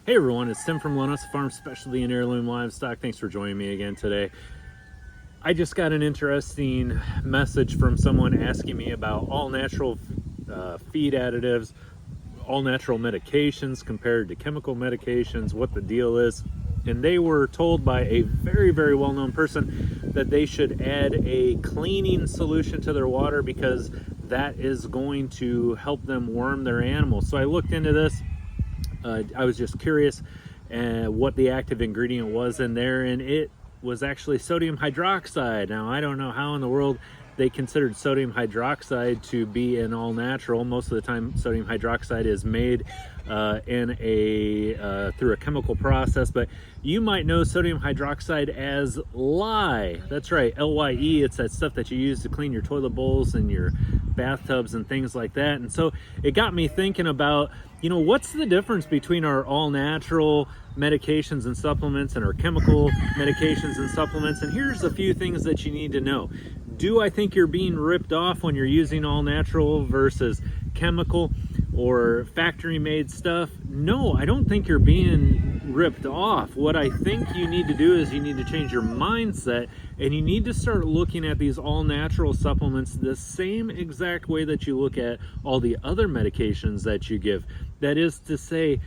Hey everyone, it's Tim from Linessa Farms, Specialty and Heirloom Livestock. Thanks for joining me again today. I just got an interesting message from someone asking me about all natural feed additives, all natural medications compared to chemical medications, what the deal is. And they were told by a very, very well-known person that they should add a cleaning solution to their water because that is going to help them worm their animals. So I looked into this. I was just curious what the active ingredient was in there, and it was actually sodium hydroxide. Now, I don't know how in the world they considered sodium hydroxide to be an all-natural. Most of the time, sodium hydroxide is made through a chemical process, but you might know sodium hydroxide as lye. That's right, L-Y-E. It's that stuff that you use to clean your toilet bowls and your bathtubs and things like that. And so it got me thinking about, what's the difference between our all-natural medications and supplements and our chemical medications and supplements? And here's a few things that you need to know. Do I think you're being ripped off when you're using all natural versus chemical or factory made stuff? No, I don't think you're being ripped off. What I think you need to do is you need to change your mindset, and you need to start looking at these all natural supplements the same exact way that you look at all the other medications that you give. That is to say,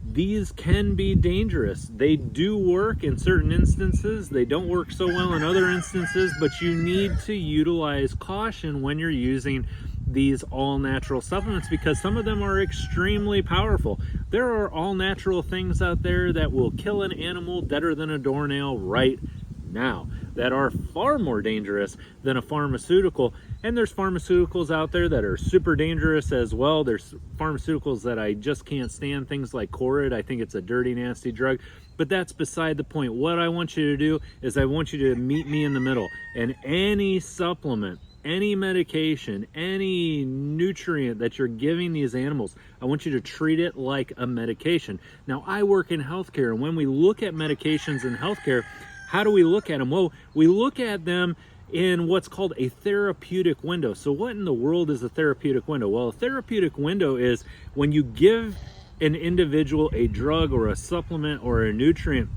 these can be dangerous. They do work in certain instances. They don't work so well in other instances, but you need to utilize caution when you're using these all-natural supplements because some of them are extremely powerful. There are all-natural things out there that will kill an animal deader than a doornail right now, that are far more dangerous than a pharmaceutical. And there's pharmaceuticals out there that are super dangerous as well. There's pharmaceuticals that I just can't stand, things like Corid. I think it's a dirty, nasty drug, but that's beside the point. What I want you to do is I want you to meet me in the middle, and any supplement, any medication, any nutrient that you're giving these animals, I want you to treat it like a medication. Now, I work in healthcare, and when we look at medications in healthcare, how do we look at them? Well, we look at them in what's called a therapeutic window. So what in the world is a therapeutic window? Well, a therapeutic window is when you give an individual a drug or a supplement or a nutrient.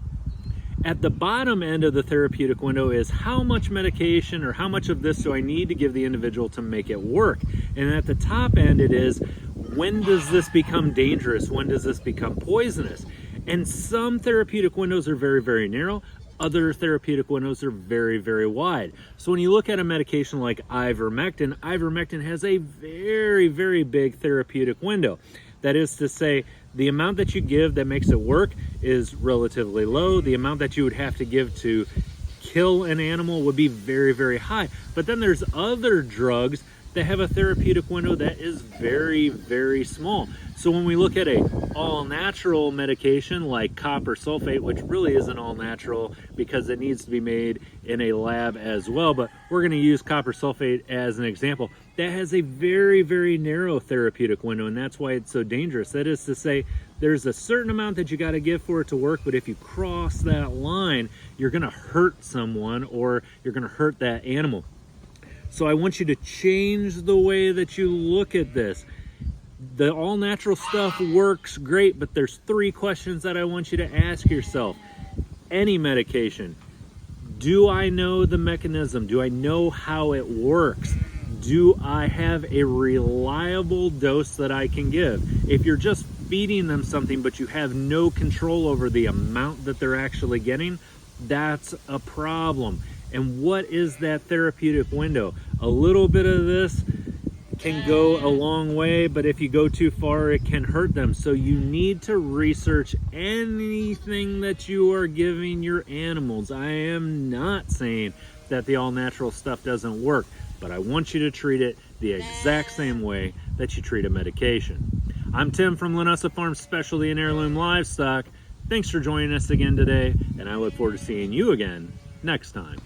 At the bottom end of the therapeutic window is how much medication or how much of this do I need to give the individual to make it work? And at the top end it is, when does this become dangerous? When does this become poisonous? And some therapeutic windows are very, very narrow. Other therapeutic windows are very, very wide. So when you look at a medication like ivermectin has a very, very big therapeutic window. That is to say, the amount that you give that makes it work is relatively low. The amount that you would have to give to kill an animal would be very, very high. But then there's other drugs that have a therapeutic window that is very, very small. So when we look at a all-natural medication like copper sulfate, which really isn't all-natural because it needs to be made in a lab as well, but we're going to use copper sulfate as an example, that has a very, very narrow therapeutic window, and that's why it's so dangerous. That is to say, there's a certain amount that you got to give for it to work, but if you cross that line, you're going to hurt someone or you're going to hurt that animal. So I want you to change the way that you look at this. The all-natural stuff works great, but there's 3 questions that I want you to ask yourself. Any medication, do I know the mechanism? Do I know how it works? Do I have a reliable dose that I can give? If you're just feeding them something, but you have no control over the amount that they're actually getting, that's a problem. And what is that therapeutic window? A little bit of this can go a long way, but if you go too far, it can hurt them. So you need to research anything that you are giving your animals. I am not saying that the all-natural stuff doesn't work, but I want you to treat it the exact same way that you treat a medication. I'm Tim from Linessa Farms, Specialty and Heirloom Livestock. Thanks for joining us again today, and I look forward to seeing you again next time.